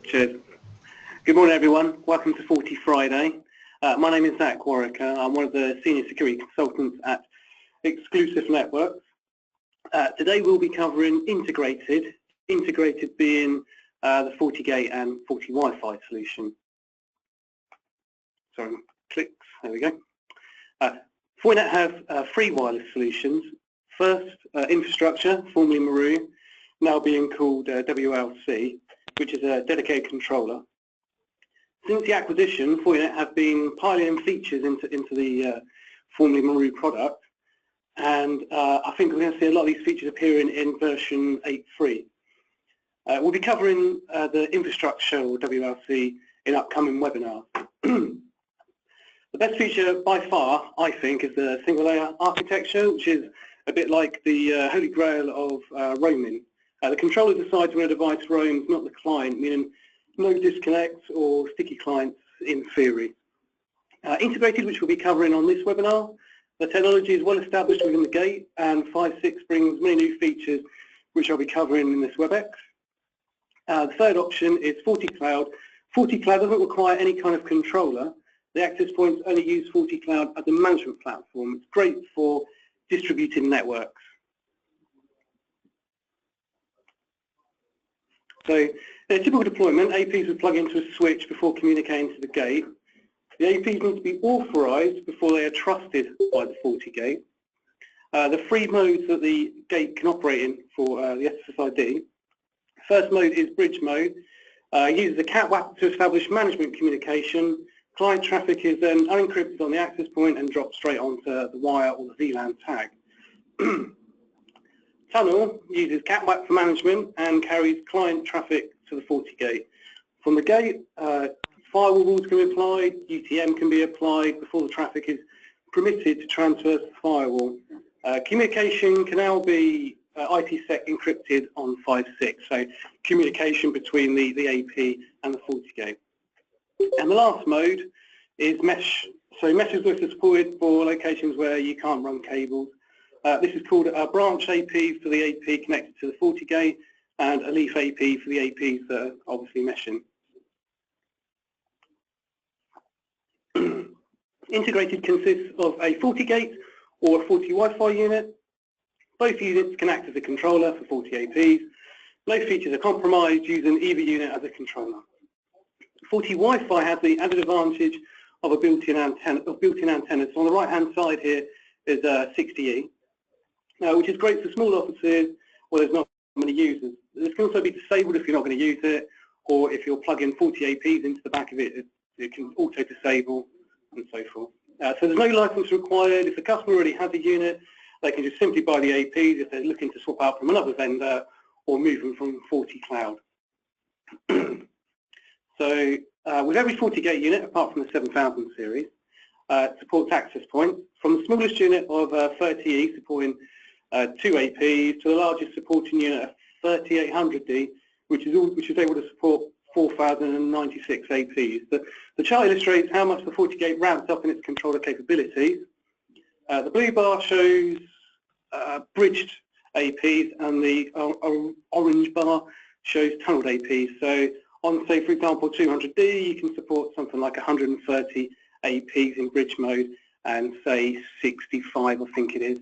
Cheers. Good morning, everyone. Welcome to Forti Friday. My name is Zach Warwicker. I'm one of the senior security consultants at Exclusive Networks. Today we'll be covering integrated being the FortiGate and FortiWi-Fi solution. Sorry, clicks. There we go. Fortinet have three wireless solutions. First, infrastructure, formerly Maru, now being called WLC, which is a dedicated controller. Since the acquisition, Fortinet have been piloting features into the formerly Maru product, and I think we're going to see a lot of these features appearing in version 8.3. We'll be covering the infrastructure, or WLC, in upcoming webinars. The best feature by far, I think, is the single layer architecture, which is a bit like the holy grail of roaming. The controller decides where a device roams, not the client, meaning no disconnects or sticky clients in theory. Integrated, which we'll be covering on this webinar, the technology is well established within the gate, and 5.6 brings many new features which I'll be covering in this WebEx. The third option is FortiCloud. FortiCloud doesn't require any kind of controller. The access points only use FortiCloud as a management platform. It's great for distributed networks. So in a typical deployment, APs would plug into a switch before communicating to the gate. The APs need to be authorized before they are trusted by the FortiGate. The three modes that the gate can operate in for the SSID. First mode is bridge mode. It uses a cat WAP to establish management communication. Client traffic is then unencrypted on the access point and dropped straight onto the wire or the VLAN tag. Tunnel uses cat WAP for management and carries client traffic to the FortiGate. From the gate, firewall rules can be applied, UTM can be applied before the traffic is permitted to transfer to the firewall. Communication can now be IPsec encrypted on 5.6, so communication between the AP and the FortiGate. And the last mode is mesh. So mesh is also supported for locations where you can't run cables. This is called a branch AP for the AP connected to the FortiGate, and a leaf AP for the APs that are obviously meshing. Integrated consists of a FortiGate or a FortiWi-Fi unit. Both units can act as a controller for Forti APs. No features are compromised using either unit as a controller. FortiWi-Fi has the added advantage of a built-in antenna. So on the right-hand side here is 60E, which is great for small offices where there's not many users. This can also be disabled if you're not going to use it, or if you're plugging 40 APs into the back of it, it can auto-disable and so forth. So there's no license required. If the customer already has a unit, they can just simply buy the APs if they're looking to swap out from another vendor or move them from FortiCloud. So with every FortiGate unit, apart from the 7000 series, supports access points, from the smallest unit of 30E supporting 2 APs to the largest supporting unit of 3800D, which is able to support 4096 APs. The chart illustrates how much the FortiGate ramps up in its controller capabilities. The blue bar shows bridged APs, and the orange bar shows tunneled APs. So on, say, for example, 200D, you can support something like 130 APs in bridge mode, and say 65, I think it is.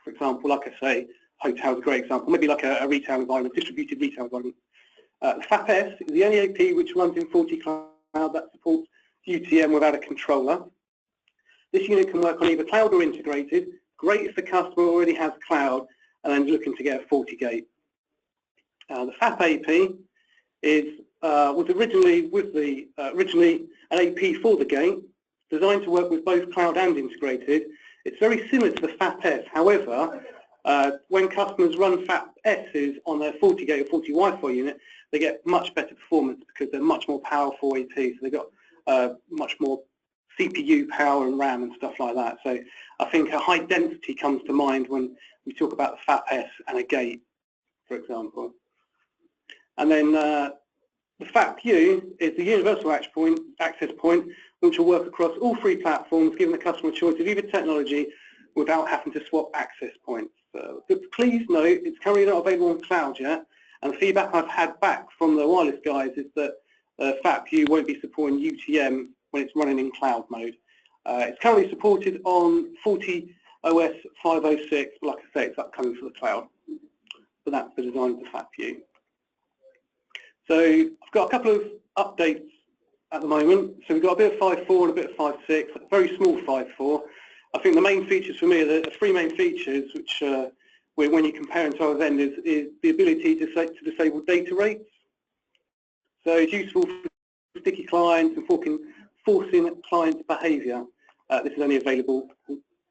For example, like I say, hotel is a great example, maybe like a retail environment, distributed retail environment. The FAP-S is the only AP which runs in FortiCloud that supports UTM without a controller. This unit can work on either cloud or integrated. Great if the customer already has cloud and then looking to get a FortiGate. The FAP AP was originally an AP for the gate, designed to work with both cloud and integrated. It's very similar to the FAP-S. However, When customers run FAP-S's on their 40 gate or 40 Wi-Fi unit, they get much better performance because they're much more powerful AT, so they've got much more CPU power and RAM and stuff like that. So I think a high density comes to mind when we talk about the FAP-S and a gate, for example. And then the FAP-U is the universal access point, which will work across all three platforms, giving the customer a choice of either technology without having to swap access points. But please note, it's currently not available on cloud yet, and the feedback I've had back from the wireless guys is that FAP-U won't be supporting UTM when it's running in cloud mode. It's currently supported on 40 OS 506, but like I say, it's upcoming for the cloud. So that's the design of the FAP-U. So I've got a couple of updates at the moment. So we've got a bit of 5.4 and a bit of 5.6, a very small 5.4. I think the main features for me are the three main features, which when you compare them to other vendors, is the ability to disable data rates. So it's useful for sticky clients and forcing client behaviour. This is only available.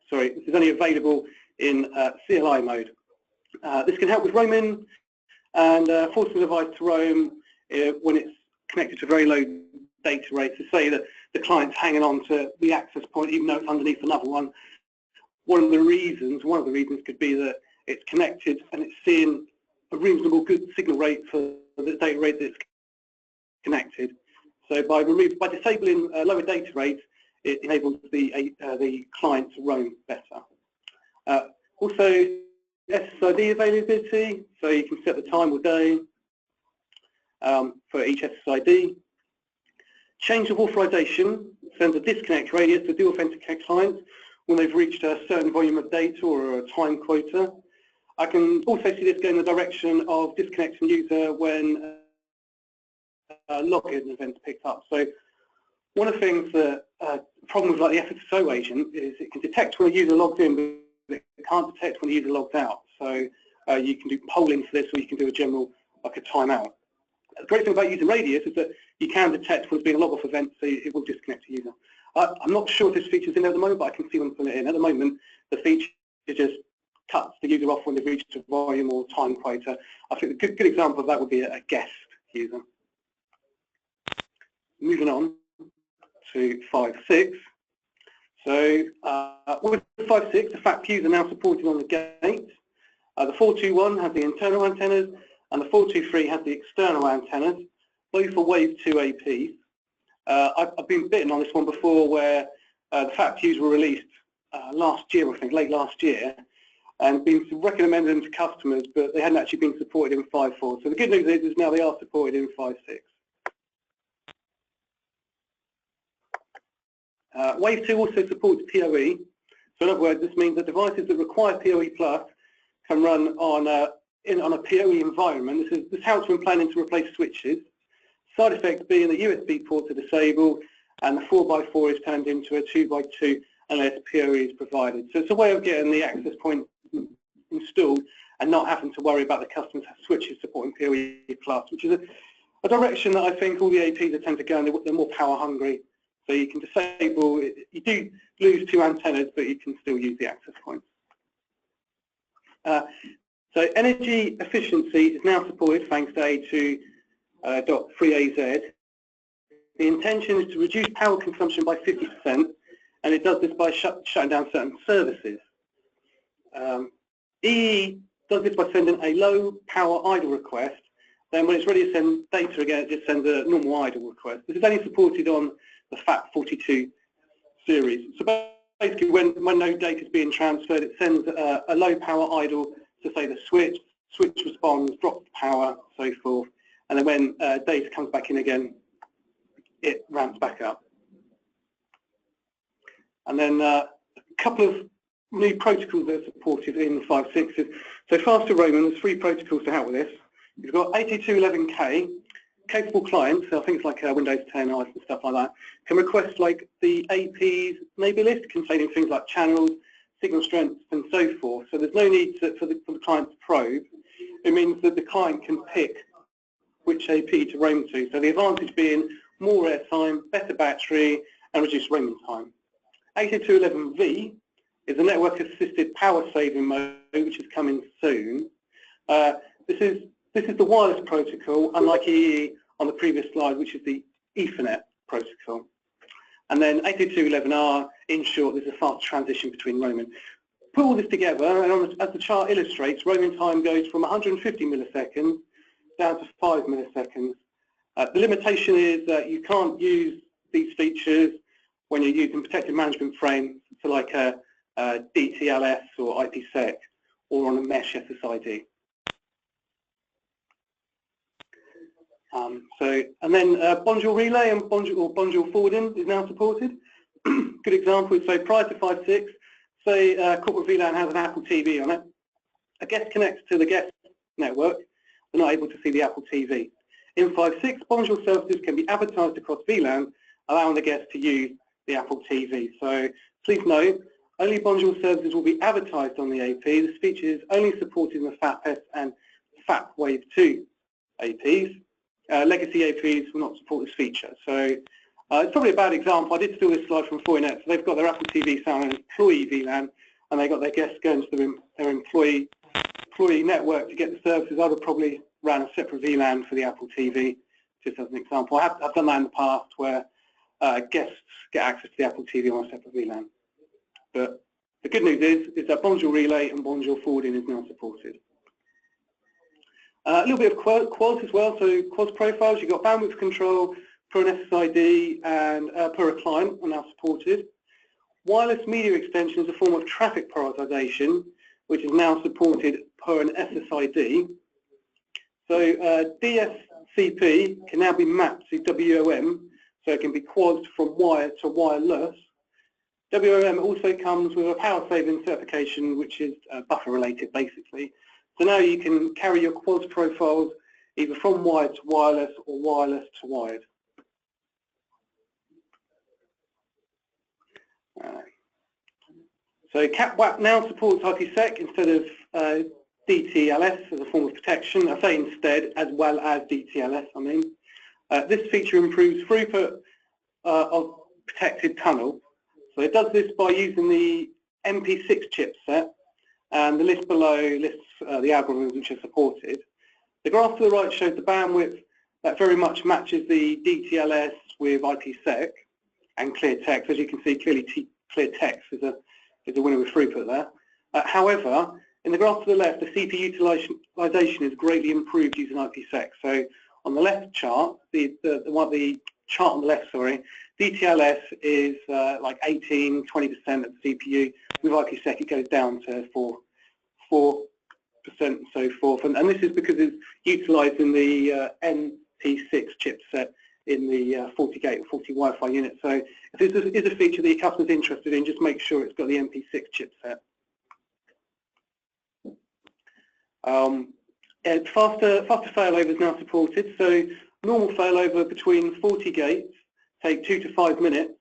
Sorry, this is only available in CLI mode. This can help with roaming and forcing the device to roam when it's connected to very low data rates. To say that the client's hanging on to the access point even though it's underneath another one. One of the reasons could be that it's connected and it's seeing a reasonable good signal rate for the data rate that it's connected. So by disabling lower data rates, it enables the client to roam better. Also, SSID availability, so you can set the time or day for each SSID. Change of authorization sends a disconnect radius to de-authenticate clients when they've reached a certain volume of data or a time quota. I can also see this going in the direction of disconnecting user when login events picked up. So one of the things that problems like the SSO agent is it can detect when a user logs in, but it can't detect when the user logs out. So you can do polling for this, or you can do a general, like a timeout. The great thing about using Radius is that you can detect when it's being a log-off event, so it will disconnect a user. I'm not sure if this feature is in there at the moment, but I can see them putting it in. At the moment, the feature just cuts the user off when they've reached a volume or time quota. I think a good example of that would be a guest user. Moving on to 5.6. So with 5.6, the FAP-Us are now supported on the gate. The 421 has the internal antennas, and the 423 has the external antennas, both for Wave 2 APs. I've been bitten on this one before, where the FAP-Us were released last year, I think, late last year, and been recommended them to customers, but they hadn't actually been supported in 5.4. So the good news is now they are supported in 5.6. Wave 2 also supports PoE. So in other words, this means that devices that require PoE Plus can run on a PoE environment. This helps when planning to replace switches. Side effects being that USB ports are disabled and the 4x4 is turned into a 2x2 unless PoE is provided. So it's a way of getting the access point installed and not having to worry about the customers' switches supporting PoE Plus, which is a direction that I think all the APs tend to go in. They're more power hungry. So you can disable, you do lose 2 antennas, but you can still use the access points. So energy efficiency is now supported thanks to A2.3AZ. The intention is to reduce power consumption by 50%, and it does this by shutting down certain services. EE does this by sending a low power idle request. Then when it's ready to send data again, it just sends a normal idle request. This is only supported on the FAP42 series. So basically when no data is being transferred, it sends a low power idle to say the switch responds, drops the power, so forth, and then when data comes back in again, it ramps back up. And then a couple of new protocols that are supported in 5.6. So faster roaming, there's 3 protocols to help with this. You've got 8211K, capable clients, so things like Windows 10, ICE and stuff like that, can request like the AP's neighbour list containing things like channels, signal strengths and so forth. So there's no need for the client to probe. It means that the client can pick which AP to roam to. So the advantage being more airtime, better battery and reduced roaming time. 8211V is the network-assisted power-saving mode, which is coming soon. This is the wireless protocol, unlike EE on the previous slide, which is the Ethernet protocol. And then 802.11r, in short, there's a fast transition between roaming. Put all this together, and as the chart illustrates, roaming time goes from 150 milliseconds down to 5 milliseconds. The limitation is that you can't use these features when you're using protected management frames, so like a DTLS or IPsec, or on a mesh SSID. And then Bonjour Relay and Bonjour Forwarding is now supported. Good example is, so prior to 5.6, say corporate VLAN has an Apple TV on it. A guest connects to the guest network, they're not able to see the Apple TV. In 5.6, Bonjour services can be advertised across VLAN, allowing the guest to use the Apple TV. So please note, only Bonjour services will be advertised on the AP. This feature is only supported in the FAP-S and FAP Wave 2 APs. Legacy APs will not support this feature. So it's probably a bad example. I did steal this slide from Fortinet. So they've got their Apple TV sound on an employee VLAN, and they've got their guests going to their employee network to get the services. I would probably run a separate VLAN for the Apple TV, just as an example. I've done that in the past where guests get access to the Apple TV on a separate VLAN. But the good news is that Bonjour Relay and Bonjour Forwarding is now supported. A little bit of quals as well. So quals profiles, you've got bandwidth control per an SSID and per a client are now supported. Wireless media extension is a form of traffic prioritization, which is now supported per an SSID. So DSCP can now be mapped to WOM, so it can be quads from wired to wireless. WOM also comes with a power saving certification, which is buffer related basically. So now you can carry your quads profiles either from wired to wireless or wireless to wired. So CapWAP now supports IPsec instead of DTLS as a form of protection. I say instead as well as DTLS, I mean. This feature improves throughput of protected tunnel. So it does this by using the MP6 chipset, and the list below lists the algorithms which are supported. The graph to the right shows the bandwidth that very much matches the DTLS with IPsec and clear text. As you can see, clearly clear text is a winner with throughput there. However, in the graph to the left, the CPU utilization is greatly improved using IPsec. So on the left chart, the chart on the left, sorry, DTLS is like 18-20% of the CPU. With IPsec, it goes down to 4% and so forth. And this is because it's utilising the NP6 chipset in the 40 gate or 40 Wi-Fi unit. So if this is a feature that your customer's interested in, just make sure it's got the NP6 chipset. Faster failover is now supported. So normal failover between 40 gates take 2 to 5 minutes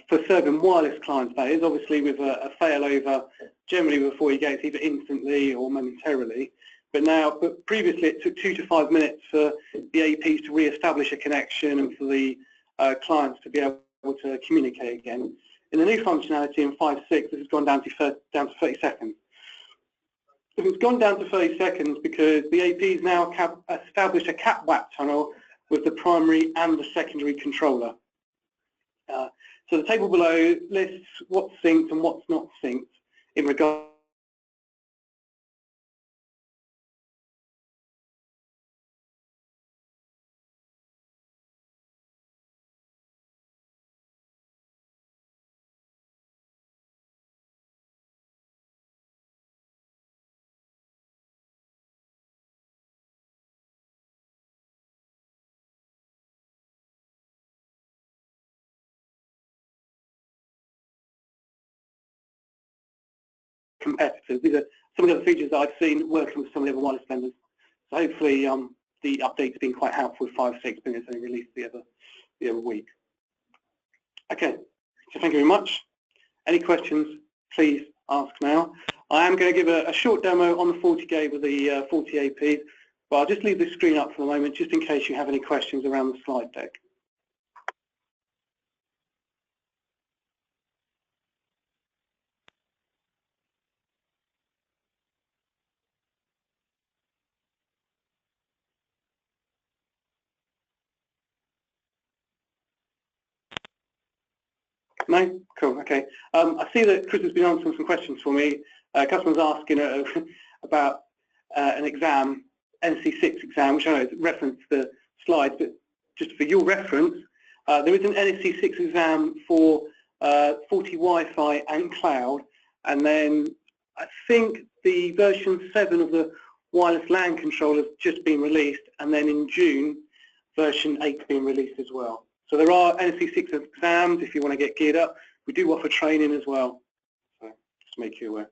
for serving wireless clients. That is obviously with a failover generally with 40 gates either instantly or momentarily. But previously it took 2 to 5 minutes for the APs to re-establish a connection and for the clients to be able to communicate again. In the new functionality in 5.6, this has gone down to 30 seconds. It's gone down to 30 seconds because the APs now establish a CapWAP tunnel with the primary and the secondary controller. So the table below lists what's synced and what's not synced in regard competitors. These are some of the other features that I've seen working with some of the other wireless vendors. So hopefully the update's been quite helpful with 5.6 being only released the other week. Okay, so thank you very much. Any questions, please ask now. I am going to give a short demo on the 40 gate with the 40 APs, but I'll just leave the screen up for the moment just in case you have any questions around the slide deck. No? Cool, okay. I see that Chris has been answering some questions for me. Customers asking about an exam, NSE6 exam, which I know is reference the slides, but just for your reference, there is an NSE6 exam for Forti Wi-Fi and cloud, and then I think the version 7 of the wireless LAN controller has just been released, and then in June, version 8 being released as well. So there are NSE6 exams if you want to get geared up. We do offer training as well, so just to make you aware.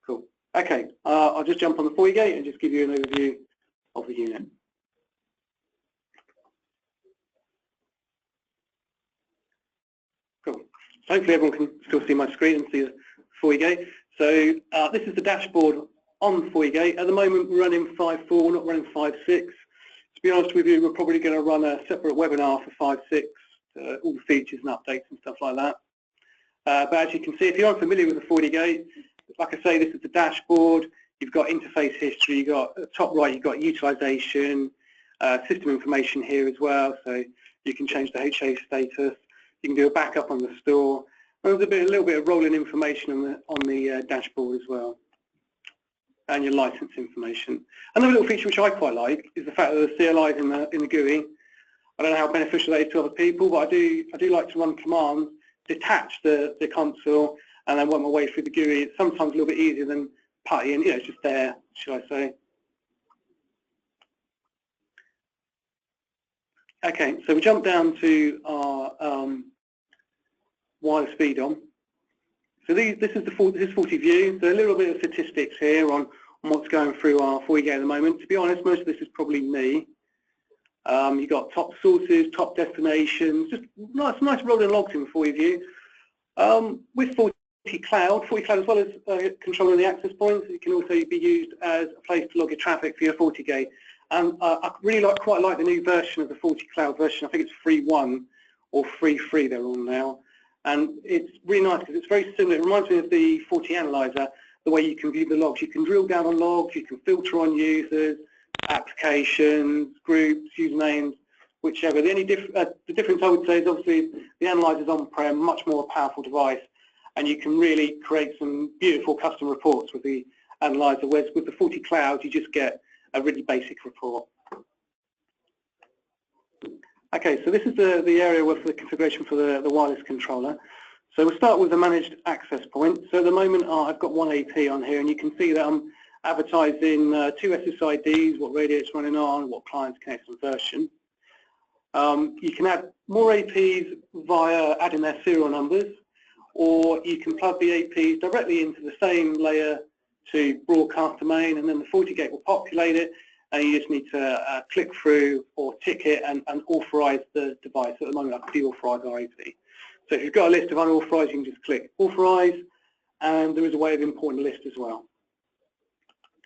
Cool. Okay, I'll just jump on the FortiGate and just give you an overview of the unit. Cool. So hopefully everyone can still see my screen and see the FortiGate. So this is the dashboard on the FortiGate. At the moment we're running 5.4, we're not running 5.6. To be honest with you, we're probably going to run a separate webinar for 5.6, all the features and updates and stuff like that. But as you can see, if you're unfamiliar with the FortiGate, like I say, this is the dashboard. You've got interface history, you've got at the top right, you've got utilization, system information here as well, so you can change the HA status. You can do a backup on the store. And there's a little bit of rolling information on the dashboard as well, and your license information. Another little feature which I quite like is the fact that the CLI is in the GUI. I don't know how beneficial that is to other people, but I do like to run commands, detach the console, and then work my way through the GUI. It's sometimes a little bit easier than puttying, it's just there, should I say. Okay, so we jump down to our wireless feed on. So this is FortiView. So a little bit of statistics here on what's going through our FortiGate at the moment. To be honest, most of this is probably me. You've got top sources, top destinations, just nice rolling logs in FortiView. With FortiCloud as well as controlling the access points, it can also be used as a place to log your traffic for your FortiGate. And I really quite like the new version of the FortiCloud version. I think it's 3.1 or 3.3 they're on now. And it's really nice because it's very similar. It reminds me of the FortiAnalyzer, the way you can view the logs. You can drill down on logs, you can filter on users, applications, groups, usernames, whichever. The only the difference I would say is obviously the analyzer is on-prem, much more powerful device, and you can really create some beautiful custom reports with the analyzer, whereas with the FortiCloud you just get a really basic report. Okay, so this is the area with the configuration for the wireless controller. So we'll start with the managed access point. So at the moment I've got one AP on here, and you can see that I'm advertising 2 SSIDs, what radio it's running on, what client's connection version. You can add more APs via adding their serial numbers, or you can plug the APs directly into the same layer to broadcast domain, and then the FortiGate will populate it, and you just need to click through or tick it and authorize the device. At the moment I can deauthorize our AP. So if you've got a list of unauthorized, you can just click authorize, and there is a way of importing the list as well.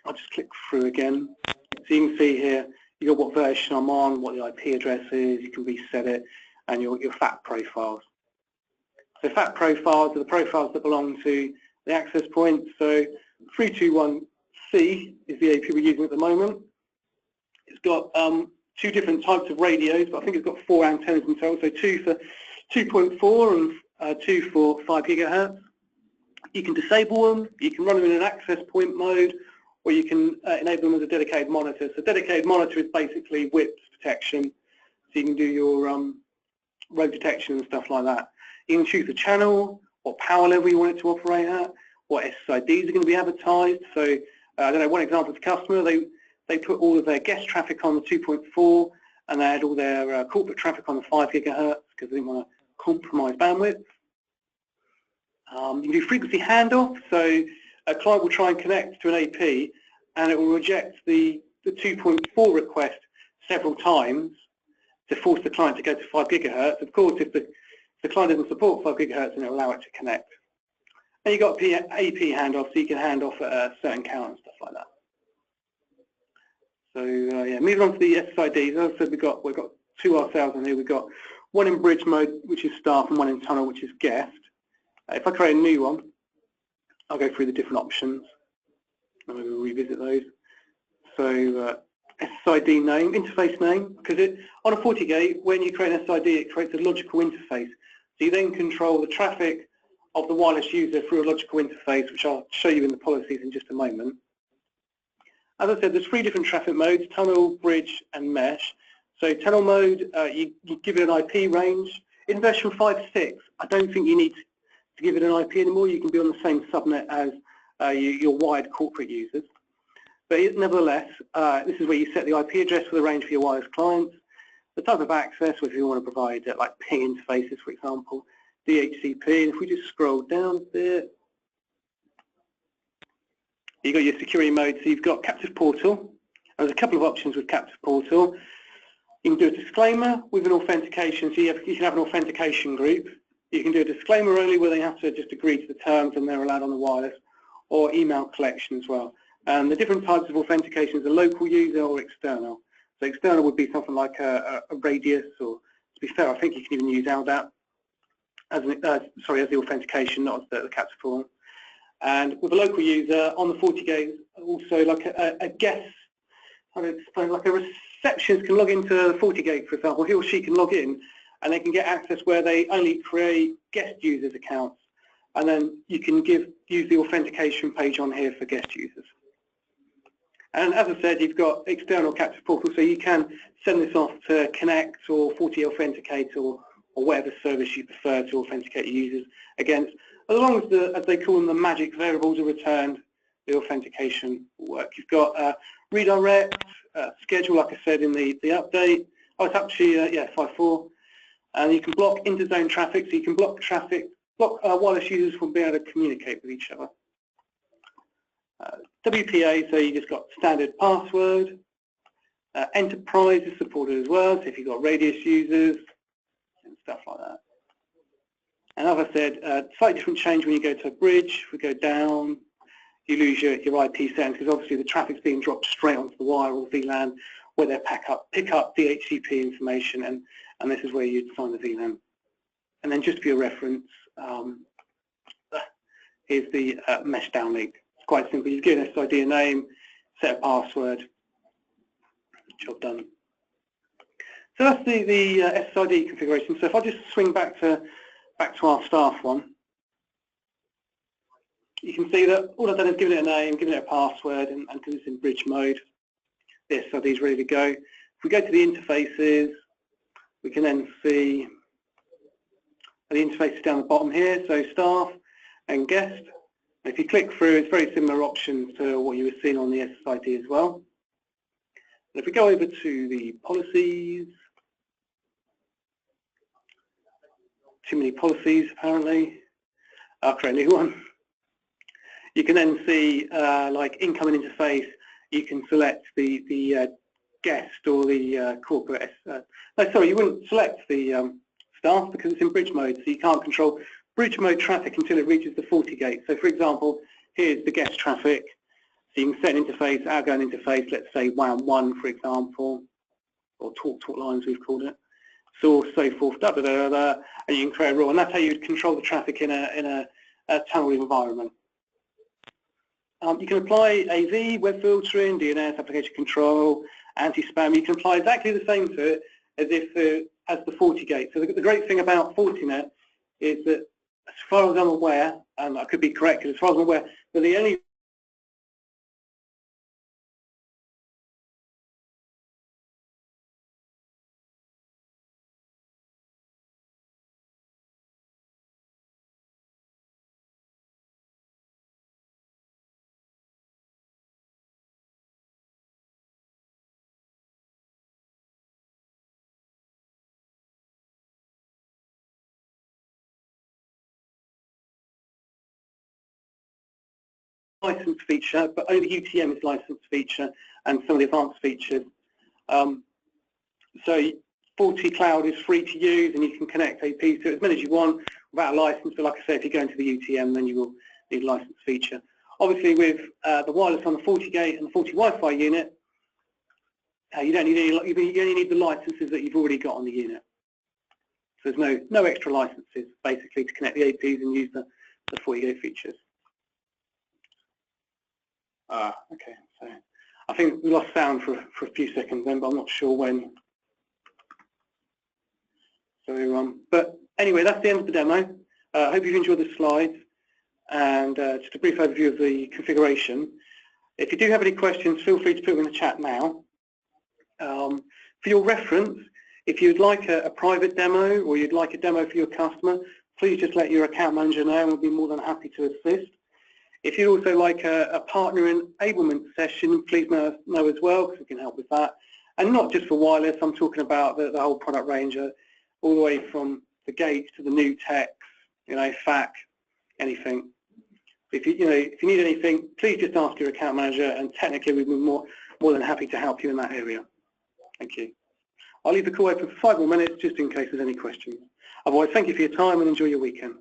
I'll just click through again. So you can see here, you've got what version I'm on, what the IP address is, you can reset it, and your FAT profiles. So FAT profiles are the profiles that belong to the access point. So 321C is the AP we're using at the moment. It's got 2 different types of radios, but I think it's got 4 antennas in total, so 2 for 2.4 and 2 for 5 gigahertz. You can disable them, you can run them in an access point mode, or you can enable them as a dedicated monitor. So dedicated monitor is basically WIPS protection, so you can do your road detection and stuff like that. You can choose the channel, what power level you want it to operate at, what SSIDs are going to be advertised. So I don't know, one example is a customer, they put all of their guest traffic on the 2.4, and they had all their corporate traffic on the 5 gigahertz because they didn't want to compromise bandwidth. You can do frequency handoff, so a client will try and connect to an AP, and it will reject the 2.4 request several times to force the client to go to 5 gigahertz. Of course, if the client doesn't support 5 gigahertz, then it will allow it to connect. And you've got AP handoff, so you can hand off at a certain count and stuff like that. So yeah, moving on to the SSIDs. As I said, we've got 2 RSLs on here. We've got one in bridge mode, which is staff, and one in tunnel, which is guest. If I create a new one, I'll go through the different options, and maybe we'll revisit those. So SSID name, interface name, because on a FortiGate, when you create an SSID, it creates a logical interface. So you then control the traffic of the wireless user through a logical interface, which I'll show you in the policies in just a moment. As I said, there's 3 different traffic modes: tunnel, bridge, and mesh. So tunnel mode, you give it an IP range. In version 5.6, I don't think you need to give it an IP anymore. You can be on the same subnet as your wired corporate users. But nevertheless, this is where you set the IP address for the range for your wireless clients, the type of access, if you want to provide like ping interfaces, for example, DHCP. And if we just scroll down a bit, you've got your security mode. So you've got captive portal. There's a couple of options with captive portal. You can do a disclaimer with an authentication. So you can have an authentication group. You can do a disclaimer only where they have to just agree to the terms and they're allowed on the wireless, or email collection as well. And the different types of authentications are local user or external. So external would be something like a radius, or to be fair, I think you can even use LDAP as the authentication, not as the captive portal. And with a local user on the FortiGate, also like a guest, how to explain, like a receptionist can log into the FortiGate, for example. He or she can log in and they can get access where they only create guest users accounts. And then you can use the authentication page on here for guest users. And as I said, you've got external captive portal, so you can send this off to Connect or FortiAuthenticator or whatever service you prefer to authenticate your users against. As long as as they call them, the magic variables are returned, the authentication will work. You've got redirect, schedule, like I said in the update. Oh, it's actually, yeah, 5.4. And you can block interzone traffic, so you can block traffic, block wireless users from being able to communicate with each other. WPA, so you just got standard password. Enterprise is supported as well, so if you've got radius users and stuff like that. And as I said, slightly different change when you go to a bridge. If we go down, you lose your IP settings because obviously the traffic's being dropped straight onto the wire or VLAN where they pick up DHCP information, and this is where you'd sign the VLAN. And then just for your reference, here's the mesh downlink. It's quite simple. You give an SSID a name, set a password, job done. So that's the SSID configuration. So if I just swing back to our staff one, you can see that all I've done is given it a name, given it a password, and because it's in bridge mode, the SSID is ready to go. If we go to the interfaces, we can then see the interfaces down the bottom here, so staff and guest. And if you click through, it's very similar options to what you were seeing on the SSID as well. And if we go over to the policies, too many policies apparently, I'll create a new one. You can then see like incoming interface, you can select the guest or the corporate, no sorry, you wouldn't select the staff because it's in bridge mode, so you can't control bridge mode traffic until it reaches the FortiGate. So for example, here's the guest traffic, so you can set an interface, outgoing interface, let's say WAN 1 for example, or talk lines we've called it, source, so forth, and you can create a rule, and that's how you would control the traffic in a tunnel environment. You can apply AV, web filtering, DNS, application control, anti-spam. You can apply exactly the same to it as the FortiGate. So the great thing about Fortinet is that, as far as I'm aware, and I could be corrected, as far as I'm aware, that the only licensed feature, but only UTM is licensed feature, and some of the advanced features. So Forti Cloud is free to use, and you can connect APs to it as many as you want without a license. But like I said, if you go into the UTM, then you will need a licensed feature. Obviously, with the wireless on the FortiGate and the Forti Wi-Fi unit, you don't need any. You only need the licenses that you've already got on the unit. So there's no extra licenses basically to connect the APs and use the FortiGate features. Okay, so I think we lost sound for a few seconds then, but I'm not sure when. So, but Anyway, that's the end of the demo. I hope you've enjoyed the slides and just a brief overview of the configuration. If you do have any questions, feel free to put them in the chat now. For your reference, if you'd like a private demo or you'd like a demo for your customer, please just let your account manager know and we'll be more than happy to assist. If you'd also like a partner enablement session, please know as well, because we can help with that. And not just for wireless, I'm talking about the whole product range, all the way from the gates to the new techs, FAC, anything. If you need anything, please just ask your account manager, and technically we'd be more than happy to help you in that area. Thank you. I'll leave the call open for 5 more minutes just in case there's any questions. Otherwise, thank you for your time and enjoy your weekend.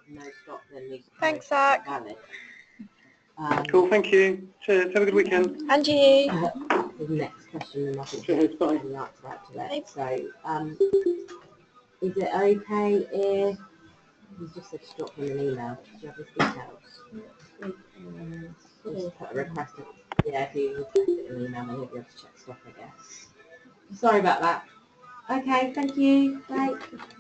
No stop, then we Thanks, Zach. Cool, thank you. Cheers, have a good weekend. And you. The next question, and I think Cheers, bye. the answer out to that. So, is it okay if you just said stop him an email? Do you have his details? Just put a request. Yeah, if you request it in an email, then you'll be able to check stop, I guess. Sorry about that. Okay, thank you. Bye.